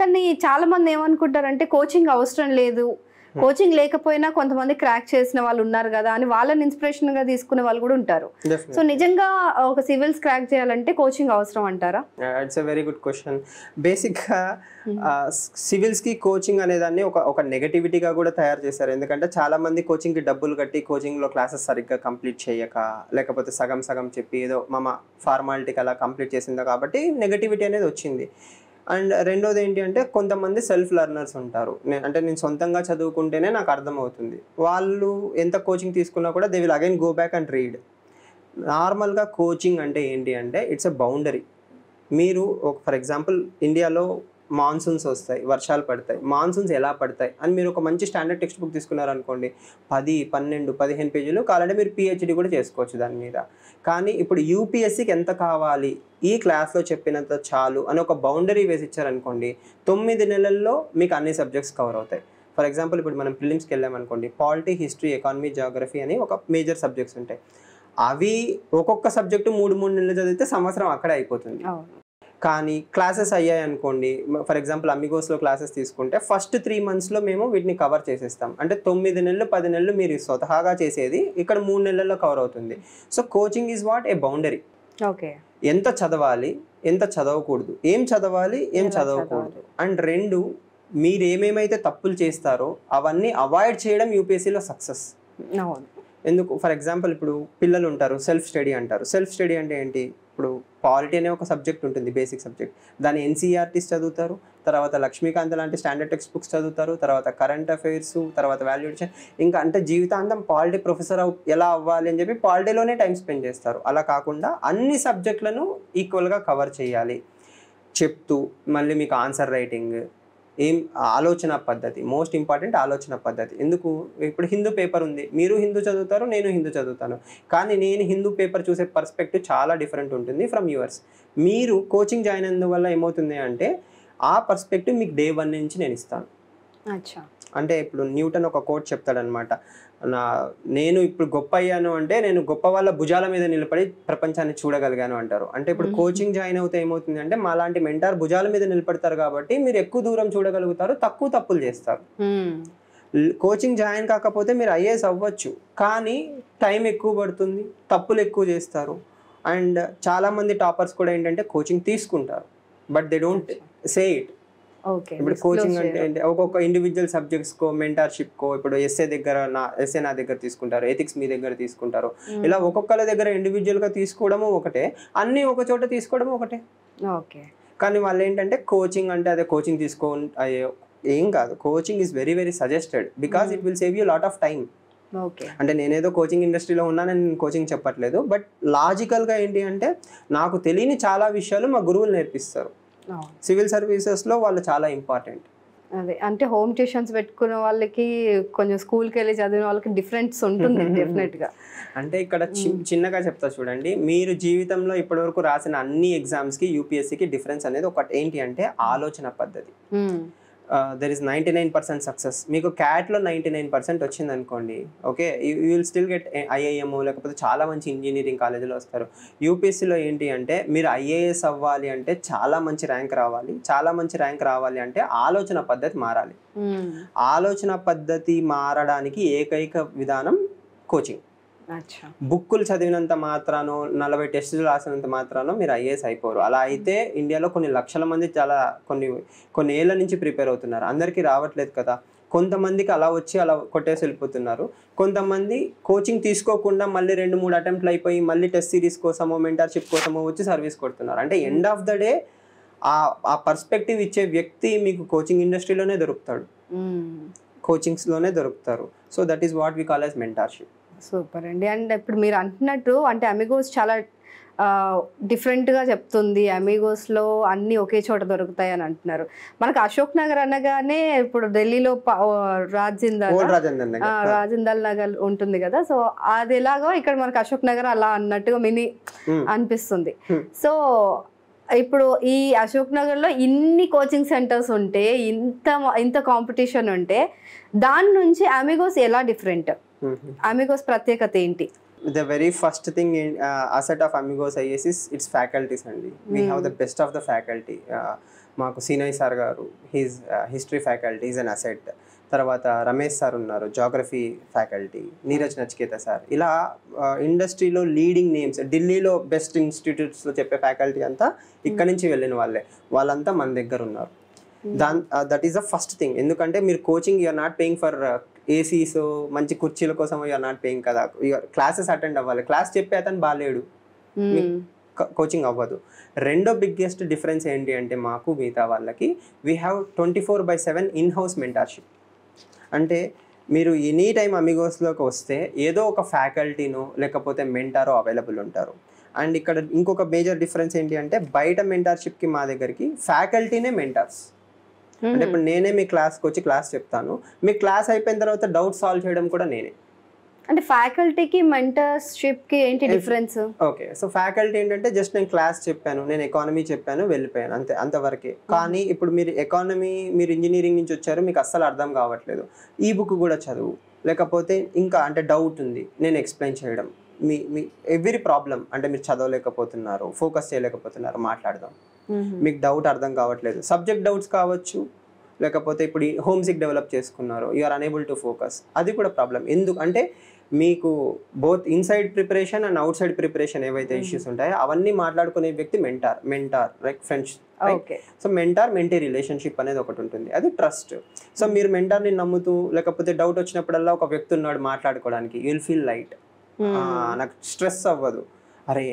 కానీ చాలా మంది ఏమనుకుంటారంటే కోచింగ్ అవసరం లేదు, కోచింగ్ లేకపోయినా కొంతమంది క్రాక్ చేసిన వాళ్ళు ఉన్నారు కదా అని వాళ్ళని ఇన్స్పిరేషన్ గా తీసుకునే వాళ్ళు కూడా ఉంటారు. సో నిజంగా ఒక సివిల్స్ క్రాక్ చేయాలంటే కోచింగ్ అవసరం అంటారా? It's a very good question. బేసిక్గా సివిల్స్కి కోచింగ్ అనేదాన్ని ఒక నెగటివిటీగా కూడా తయారు చేశారు. ఎందుకంటే చాలా మంది కోచింగ్కి డబ్బులు కట్టి కోచింగ్లో క్లాసెస్ సరిగ్గా కంప్లీట్ చేయక, లేకపోతే సగం సగం చెప్పి ఏదో ఫార్మాలిటీకి అలా కంప్లీట్ చేసిందా కాబట్టి నెగటివిటీ అనేది వచ్చింది. అండ్ రెండోది ఏంటి అంటే కొంతమంది సెల్ఫ్ లెర్నర్స్ ఉంటారు. అంటే నేను సొంతంగా చదువుకుంటేనే నాకు అర్థమవుతుంది, వాళ్ళు ఎంత కోచింగ్ తీసుకున్నా కూడా they will again go back and read. నార్మల్గా కోచింగ్ అంటే ఏంటి అంటే ఇట్స్ ఎ బౌండరీ. మీరు ఫర్ ఎగ్జాంపుల్ ఇండియాలో మాన్సూన్స్ వస్తాయి, వర్షాలు పడతాయి. మాన్సూన్స్ ఎలా పడతాయి అని మీరు ఒక మంచి స్టాండర్డ్ టెక్స్ట్ బుక్ తీసుకున్నారనుకోండి, 10, 12, 15 పేజీలు కావాలంటే మీరు పిహెచ్డి కూడా చేసుకోవచ్చు దాని మీద. కానీ ఇప్పుడు యూపీఎస్సీకి ఎంత కావాలి, ఈ క్లాస్లో చెప్పినంత చాలు అని ఒక బౌండరీ వేసి ఇచ్చారనుకోండి, 9 నెలల్లో మీకు అన్ని సబ్జెక్ట్స్ కవర్ అవుతాయి. ఫర్ ఎగ్జాంపుల్ ఇప్పుడు మనం ప్రిలిమ్స్కి వెళ్ళామనుకోండి, పాలిటీ, హిస్టరీ, ఎకానమీ, జాగ్రఫీ అని ఒక మేజర్ సబ్జెక్ట్స్ ఉంటాయి. అవి ఒక్కొక్క సబ్జెక్టు 3 నెలలు చదివితే సంవత్సరం అక్కడే అయిపోతుంది. కానీ క్లాసెస్ అయ్యాయి అనుకోండి, ఫర్ ఎగ్జాంపుల్ అమిగోస్లో క్లాసెస్ తీసుకుంటే ఫస్ట్ 3 monthsలో మేము వీటిని కవర్ చేసేస్తాం. అంటే 9 నెలలు 10 నెలలు మీరు స్వతహాగా చేసేది ఇక్కడ 3 నెలల్లో కవర్ అవుతుంది. So coaching is what a boundary. Okay, ఎంత చదవాలి, ఎంత చదవకూడదు, ఏం చదవాలి, ఏం చదవకూడదు. అండ్ 2, మీరు ఏమేమైతే తప్పులు చేస్తారో అవన్నీ అవాయిడ్ చేయడం యూపీఎస్సీలో సక్సెస్. ఎందుకు? ఫర్ ఎగ్జాంపుల్ ఇప్పుడు పిల్లలు ఉంటారు, సెల్ఫ్ స్టడీ అంటారు. సెల్ఫ్ స్టడీ అంటే ఏంటి? ఇప్పుడు పాలిటీ అనే ఒక సబ్జెక్ట్ ఉంటుంది, బేసిక్ సబ్జెక్ట్. దాని ఎన్సీఆర్టీస్ చదువుతారు, తర్వాత లక్ష్మీకాంత్ లాంటి స్టాండర్డ్ టెక్స్ట్ బుక్స్ చదువుతారు, తర్వాత కరెంట్ అఫైర్స్, తర్వాత వాల్యుయేషన్. ఇంకా అంటే జీవితాంతం పాలిటీ ప్రొఫెసర్ ఎలా అవ్వాలి అని చెప్పి పాలిటీలోనే టైం స్పెండ్ చేస్తారు. అలా కాకుండా అన్ని సబ్జెక్టులను ఈక్వల్గా కవర్ చేయాలి చెప్తూ, మళ్ళీ మీకు ఆన్సర్ రైటింగ్, ఆలోచన పద్ధతి, మోస్ట్ ఇంపార్టెంట్ ఆలోచన పద్ధతి. ఎందుకు? ఇప్పుడు హిందూ పేపర్ ఉంది, మీరు హిందూ చదువుతారు, నేను హిందూ చదువుతాను, కానీ నేను హిందూ పేపర్ చూసే పర్స్పెక్టివ్ చాలా డిఫరెంట్ ఉంటుంది ఫ్రమ్ యువర్స్. మీరు కోచింగ్ జాయిన్ అయినందువల్ల ఏమవుతుంది అంటే ఆ పర్స్పెక్టివ్ మీకు డే 1 నుంచి నేను ఇస్తాను. అంటే ఇప్పుడు న్యూటన్ ఒక కోట్ చెప్తాడనమాట, నేను ఇప్పుడు గొప్ప అయ్యాను అంటే నేను గొప్ప వాళ్ళ భుజాల మీద నిలబడి ప్రపంచాన్ని చూడగలిగాను అంటారు. అంటే ఇప్పుడు కోచింగ్ జాయిన్ అవుతే ఏమవుతుంది అంటే మాలాంటి మెంటార్ భుజాల మీద నిలబడతారు కాబట్టి మీరు ఎక్కువ దూరం చూడగలుగుతారు, తక్కువ తప్పులు చేస్తారు. కోచింగ్ జాయిన్ కాకపోతే మీరు ఐఏఎస్ అవ్వచ్చు, కానీ టైం ఎక్కువ పడుతుంది, తప్పులు ఎక్కువ చేస్తారు. అండ్ చాలామంది టాపర్స్ కూడా ఏంటంటే కోచింగ్ తీసుకుంటారు, but they don't say it. ఇప్పుడు కోచింగ్ అంటే ఒక్కొక్క ఇండివిజువల్ సబ్జెక్ట్స్కో, మెంటార్షిప్కో, ఇప్పుడు ఎస్ఏ నా దగ్గర తీసుకుంటారు, ఎథిక్స్ మీ దగ్గర తీసుకుంటారు. ఇలా ఒక్కొక్కరి దగ్గర ఇండివిజువల్గా తీసుకోవడము ఒకటే, అన్నీ ఒక చోట తీసుకోవడం ఒకటే. కానీ వాళ్ళు ఏంటంటే కోచింగ్ అంటే అదే కోచింగ్ తీసుకో, ఏం కాదు. Coaching is very very suggested because it will save you lot of time. అంటే నేనేదో కోచింగ్ ఇండస్ట్రీలో ఉన్నానని నేను కోచింగ్ చెప్పట్లేదు, బట్ లాజికల్గా ఏంటి అంటే నాకు తెలియని చాలా విషయాలు మా గురువులు నేర్పిస్తారు. సివిల్ సర్వీసెస్లో వాళ్ళు చాలా ఇంపార్టెంట్. అదే అంటే హోమ్ ట్యూషన్స్ పెట్టుకున్న వాళ్ళకి కొంచెం స్కూల్కి వెళ్ళి చదివిన వాళ్ళకి డిఫరెన్స్ ఉంటుంది డెఫినెట్గా. అంటే ఇక్కడ చిన్నగా చెప్తా చూడండి, మీరు జీవితంలో ఇప్పటివరకు రాసిన అన్ని ఎగ్జామ్స్కి యూపీఎస్సీకి డిఫరెన్స్ అనేది ఒకటి ఏంటి అంటే ఆలోచన పద్ధతి. There is 99% success. మీకు క్యాట్లో 99% వచ్చింది అనుకోండి, okay, you will still get IIM, లేకపోతే చాలా మంచి ఇంజనీరింగ్ కాలేజీలో వస్తారు. యూపీఎస్సీలో ఏంటి అంటే మీరు ఐఏఎస్ అవ్వాలి అంటే చాలా మంచి ర్యాంక్ రావాలి. చాలా మంచి ర్యాంక్ రావాలి అంటే ఆలోచన పద్ధతి మారాలి. ఆలోచన పద్ధతి మారడానికి ఏకైక విధానం కోచింగ్. బుక్కులు చదివినంత మాత్రానో, 40 టెస్టులు రాసినంత మాత్రానో మీరు ఐఏఎస్ అయిపోరు. అలా అయితే ఇండియాలో కొన్ని లక్షల మంది చాలా కొన్ని ఏళ్ళ నుంచి ప్రిపేర్ అవుతున్నారు, అందరికీ రావట్లేదు కదా. కొంతమందికి అలా వచ్చి అలా కొట్టేసి వెళ్ళిపోతున్నారు. కొంతమంది కోచింగ్ తీసుకోకుండా మళ్ళీ 2-3 అటెంప్ట్లు అయిపోయి మళ్ళీ టెస్ట్ సిరీస్ కోసమో మెంటర్షిప్ కోసమో వచ్చి సర్వీస్ కొడుతున్నారు. అంటే ఎండ్ ఆఫ్ ద డే ఆ పర్స్పెక్టివ్ ఇచ్చే వ్యక్తి మీకు కోచింగ్ ఇండస్ట్రీలోనే దొరుకుతాడు, కోచింగ్స్లోనే దొరుకుతారు. So that is what we call as mentorship. Super అండి. అండ్ ఇప్పుడు మీరు అంటున్నట్టు అంటే అమిగోస్ చాలా డిఫరెంట్గా చెప్తుంది, అమిగోస్లో అన్నీ ఒకే చోట దొరుకుతాయి అని అంటున్నారు. మనకు అశోక్ నగర్ అనగానే ఇప్పుడు ఢిల్లీలో రాజిందల్ నగర్ ఉంటుంది కదా, సో అది ఎలాగో ఇక్కడ మనకు అశోక్ నగర్ అలా అన్నట్టుగా మినీ అనిపిస్తుంది. సో ఇప్పుడు ఈ అశోక్ నగర్లో ఇన్ని కోచింగ్ సెంటర్స్ ఉంటే, ఇంత కాంపిటీషన్ ఉంటే, దాని నుంచి అమిగోస్ ఎలా డిఫరెంట్? అమిగోస్ ప్రత్యేకత ఏంటి? The very first thing asset of Amigos IAS is its faculties అండి. We have the best of the faculty. మాకు సీనయ్ సార్ గారు, he's history faculty, is an asset. తర్వాత రమేష్ సార్ ఉన్నారు, geography faculty, Neeraj Nachiketa sir. ఇలా ఇండస్ట్రీలో లీడింగ్ నేమ్స్, ఢిల్లీలో best ఇన్స్టిట్యూట్స్లో చెప్పే ఫ్యాకల్టీ అంతా ఇక్కడ నుంచి వెళ్ళిన వాళ్ళంతా మన దగ్గర ఉన్నారు. That is the first thing. ఎందుకంటే మీరు coaching you're not paying for ACs, మంచి కుర్చీల కోసం యూఆర్ నాట్ పేయింగ్ కదా. క్లాసెస్ అటెండ్ అవ్వాలి. క్లాస్ చెప్పే అతను బాలేడు, కోచింగ్ అవ్వదు. రెండో బిగ్గెస్ట్ డిఫరెన్స్ ఏంటి అంటే మాకు మిగతా వాళ్ళకి, వీ హ్యావ్ 24/7 ఇన్-హౌస్ మెంటర్షిప్. అంటే మీరు ఎనీ టైం అమిగోస్లోకి వస్తే ఏదో ఒక ఫ్యాకల్టీనో లేకపోతే మెంటారో అవైలబుల్ ఉంటారు. అండ్ ఇక్కడ ఇంకొక మేజర్ డిఫరెన్స్ ఏంటి అంటే, బయట మెంటర్షిప్కి మా దగ్గరికి ఫ్యాకల్టీనే మెంటర్స్. అంటే ఇప్పుడు నేనే మీ క్లాస్కి వచ్చి క్లాస్ చెప్తాను, మీ క్లాస్ అయిపోయిన తర్వాత డౌట్ సాల్వ్ చేయడం కూడా నేనే. అంటే ఫ్యాకల్టీకి మెంటర్షిప్కి ఏంటి డిఫరెన్స్? ఓకే, సో ఫ్యాకల్టీ ఏంటంటే జస్ట్ నేను క్లాస్ చెప్పాను, నేను ఎకానమీ చెప్పాను, వెళ్ళిపోయాను, అంతవరకే. కానీ ఇప్పుడు మీరు ఎకానమీ, మీరు ఇంజనీరింగ్ నుంచి వచ్చారు, మీకు అస్సలు అర్థం కావట్లేదు, ఈ బుక్ కూడా చదువు, లేకపోతే ఇంకా అంటే డౌట్ ఉంది, నేను ఎక్స్ప్లెయిన్ చేయడం. మీ ఎవ్రీ ప్రాబ్లం అంటే మీరు చదవలేకపోతున్నారు, ఫోకస్ చేయలేకపోతున్నారు, మాట్లాడదాం. మీకు డౌట్ అర్థం కావట్లేదు, సబ్జెక్ట్ డౌట్స్ కావచ్చు, లేకపోతే ఇప్పుడు హోమ్ సిక్ డెవలప్ చేసుకున్నారు, యూఆర్ అనేబుల్ టు ఫోకస్, అది కూడా ప్రాబ్లం. ఎందుకు అంటే మీకు both inside preparation and out side preparation ఏవైతే ఇష్యూస్ ఉంటాయో అవన్నీ మాట్లాడుకునే వ్యక్తి mentor like friends. So mentee relationship అనేది ఒకటి ఉంటుంది, అది ట్రస్ట్. సో మీరు మెంటార్ని నమ్ముతూ, లేకపోతే డౌట్ వచ్చినప్పుడల్లా ఒక వ్యక్తి ఉన్నాడు మాట్లాడుకోవడానికి, యూ విల్ ఫీల్ లైట్. నాకు స్ట్రెస్ అవ్వదు, అరే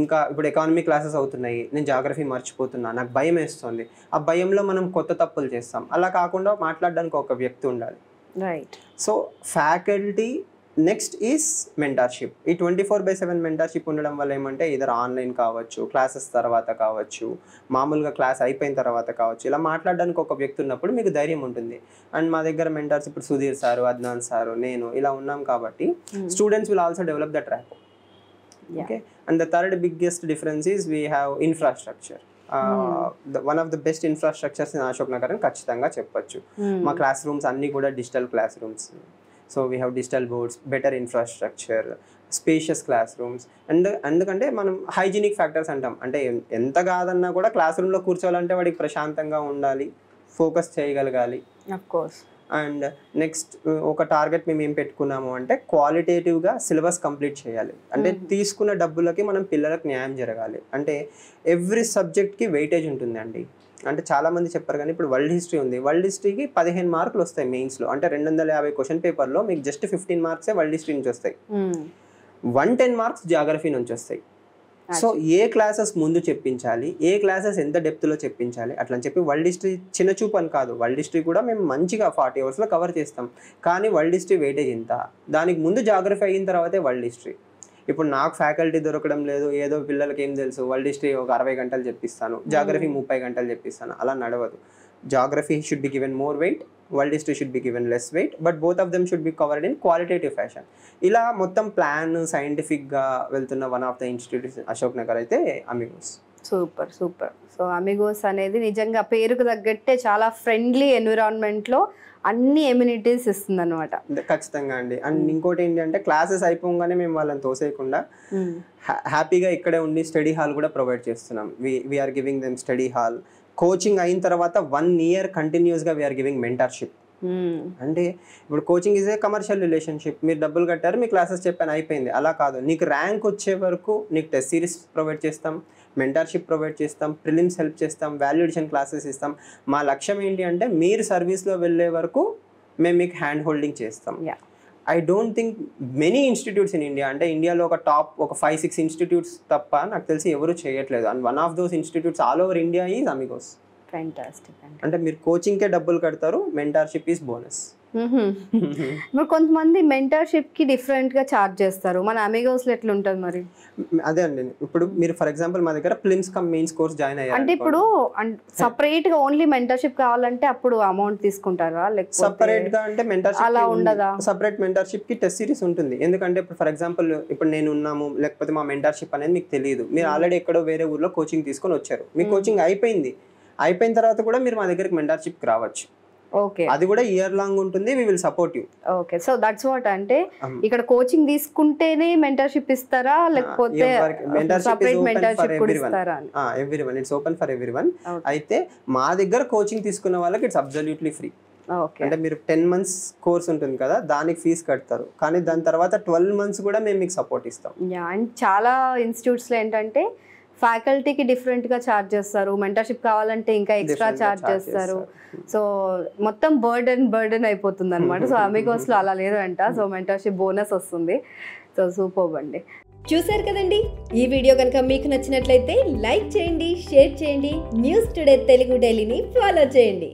ఇంకా ఇప్పుడు ఎకానమీ క్లాసెస్ అవుతున్నాయి, నేను జాగ్రఫీ మర్చిపోతున్నా, నాకు భయం వేస్తుంది. ఆ భయంలో మనం కొత్త తప్పులు చేస్తాం. అలా కాకుండా మాట్లాడడానికి ఒక వ్యక్తి ఉండాలి. Right. So faculty next is mentorship. ఈ 24/7 మెంటర్షిప్ ఉండడం వల్ల ఏమంటే, ఇదర్ ఆన్లైన్ కావచ్చు, క్లాసెస్ తర్వాత కావచ్చు, మామూలుగా క్లాస్ అయిపోయిన తర్వాత కావచ్చు, ఇలా మాట్లాడడానికి ఒక వ్యక్తి ఉన్నప్పుడు మీకు ధైర్యం ఉంటుంది. అండ్ మా దగ్గర మెంటర్స్ ఇప్పుడు సుధీర్ సారు, అద్నాన్ సారు, నేను ఇలా ఉన్నాం కాబట్టి students will also develop that rapport. Okay, and the third biggest difference is we have infrastructure. One of the best infrastructures in Ashok Nagar అని ఖచ్చితంగా చెప్పొచ్చు. మా క్లాస్ రూమ్స్ అన్నీ కూడా digital class rooms. So we have digital boards, better infrastructure, spacious class rooms. And ఎందుకంటే మనం hygienic factors అంటాం, అంటే ఎంత కాదన్నా కూడా క్లాస్ రూమ్లో కూర్చోవాలంటే వాడికి ప్రశాంతంగా ఉండాలి, ఫోకస్ చేయగలగాలి. Of course. అండ్ నెక్స్ట్ ఒక టార్గెట్ మేము ఏం పెట్టుకున్నాము అంటే, క్వాలిటేటివ్గా సిలబస్ కంప్లీట్ చేయాలి. అంటే తీసుకున్న డబ్బులకి మనం పిల్లలకు న్యాయం జరగాలి. అంటే ఎవ్రీ సబ్జెక్ట్కి వెయిటేజ్ ఉంటుందండి. అంటే చాలామంది చెప్పారు, కానీ ఇప్పుడు వరల్డ్ హిస్టరీ ఉంది, వరల్డ్ హిస్టరీకి 15 మార్కులు వస్తాయి మెయిన్స్లో. అంటే 250 క్వశ్చన్ పేపర్లో మీకు జస్ట్ 15 మార్క్సే వరల్డ్ హిస్టరీ నుంచి వస్తాయి, 110 మార్క్స్ జాగ్రఫీ నుంచి వస్తాయి. సో ఏ క్లాసెస్ ముందు చెప్పించాలి, ఏ క్లాసెస్ ఎంత డెప్త్లో చెప్పించాలి అట్లా అని చెప్పి, వరల్డ్ హిస్టరీ చిన్న చూపు అని కాదు, వరల్డ్ హిస్టరీ కూడా మేము మంచిగా 40 అవర్స్లో కవర్ చేస్తాం. కానీ వరల్డ్ హిస్టరీ వెయిటేజ్ ఎంత, దానికి ముందు జాగ్రఫీ అయిన తర్వాతే వరల్డ్ హిస్టరీ. ఇప్పుడు నాకు ఫ్యాకల్టీ దొరకడం లేదు, ఏదో పిల్లలకి ఏం తెలుసు, వరల్డ్ హిస్టరీ ఒక 60 గంటలు చెప్పిస్తాను, జాగ్రఫీ 30 గంటలు చెప్పిస్తాను, అలా నడవదు. Geography should be given more weight, world history should be given less weight, but both of them should be covered in qualitative fashion. ఇలా మొత్తం ప్లాన్ సైంటిఫిక్గా వెళ్తున్న one of the institutes Ashok Nagar అయితే Amigos. Super super. So Amigos అనేది నిజంగా పేరుకు తగ్గట్టే చాలా ఫ్రెండ్లీ ఎన్విరాన్మెంట్లో అన్ని ఎమ్యూనిటీస్ ఇస్తుంది అనమాట. ఖచ్చితంగా అండి. అండ్ ఇంకోటి ఏంటి అంటే, క్లాసెస్ అయిపోగానే మేము వాళ్ళని తోసేయకుండా హ్యాపీగా ఇక్కడే ఉండి స్టడీ హాల్ కూడా ప్రొవైడ్ చేస్తున్నాం. We are giving them study hall. Coaching అయిన తర్వాత 1 year కంటిన్యూస్గా వీఆర్ గివింగ్ మెంటర్షిప్. అంటే ఇప్పుడు coaching is a commercial relationship, మీరు డబ్బులు కట్టారు, మీ క్లాసెస్ చెప్పాను అయిపోయింది, అలా కాదు. నీకు ర్యాంక్ వచ్చే వరకు నీకు టెస్ట్ సిరీస్ ప్రొవైడ్ చేస్తాం, మెంటర్షిప్ ప్రొవైడ్ చేస్తాం, ప్రిలిమ్స్ హెల్ప్ చేస్తాం, వాల్యుయేషన్ క్లాసెస్ ఇస్తాం. మా లక్ష్యం ఏంటి అంటే, మీరు సర్వీస్లో వెళ్ళే వరకు మేము మీకు హ్యాండ్ హోల్డింగ్ చేస్తాం. I don't think many institutes in India, అంటే ఇండియాలో ఒక టాప్ 5-6 ఇన్స్టిట్యూట్స్ తప్ప నాకు తెలిసి ఎవరు చేయట్లేదు. And one of those institutes all over India is Amigos. Fantastic. అంటే మీరు కోచింగ్కే డబ్బులు కడతారు, మెంటర్షిప్ ఈజ్ బోనస్. ఇప్పుడు కొంతమంది మెంటర్షిప్ కి డిఫరెంట్ గా చార్జ్ చేస్తారు, మన అమిగోస్ లో ఎట్లా ఉంటుంది మరి? అదే అండి, ఇప్పుడు మీరు ఫర్ ఎగ్జాంపుల్ మా దగ్గర prelims come mains course join అయ్యారు అంటే, ఇప్పుడు సపరేట్ గా ఓన్లీ మెంటర్షిప్ కావాలంటే అప్పుడు అమౌంట్ తీసుకుంటారా, లేకపోతే సపరేట్ గా? అంటే మెంటర్షిప్ అలా ఉండదా? సపరేట్ మెంటర్షిప్ కి టెస్ట్ సిరీస్ ఉంటుంది. ఎందుకంటే ఇప్పుడు ఫర్ ఎగ్జాంపుల్ ఇప్పుడు నేను ఉన్నాము, లేకపోతే మా మెంటర్షిప్ అనేది మీకు తెలియదు, మీరు ఆల్రెడీ ఎక్కడో వేరే ఊర్లో కోచింగ్ తీసుకొని వచ్చారు, మీ కోచింగ్ అయిపోయిన తర్వాత కూడా మీరు మా దగ్గరికి మెంటర్షిప్కి రావచ్చు. ఓకే అది కూడా ఇయర్ లాంగ్ ఉంటుంది. We will support you. Okay, so that's what. అంటే ఇక్కడ కోచింగ్ తీసుకుంటేనే మెంటర్షిప్ ఇస్తారా లేకపోతే సెపరేట్ మెంటర్షిప్ కూడా ఇస్తారా? Everyone, it's open for everyone. అయితే మా దగ్గర కోచింగ్ తీసుకున్న వాళ్ళకి ఇట్స్ అబ్సల్యూట్లీ ఫ్రీ. అంటే మీరు 10 months కోర్స్ ఉంటుంది కదా, దానికి ఫీజు కడతారు, కానీ దాని తర్వాత 12 months కూడా మేము మీకు సపోర్ట్ ఇస్తాం. అండ్ చాలా ఇన్స్టిట్యూట్స్లో ఏంటంటే ఫ్యాకల్టీకి డిఫరెంట్గా ఛార్జ్ చేస్తారు, మెంటర్షిప్ కావాలంటే ఇంకా ఎక్స్ట్రా ఛార్జ్ చేస్తారు. సో మొత్తం బర్డెన్ అయిపోతుంది అనమాట. సో అమిగోస్లో అలా లేదంట. సో మెంటర్షిప్ బోనస్ వస్తుంది. సో సూపర్ అండి. చూసారు కదండి, ఈ వీడియో కనుక మీకు నచ్చినట్లయితే లైక్ చేయండి, షేర్ చేయండి, న్యూస్ టుడే తెలుగు డైలీని ఫాలో చేయండి.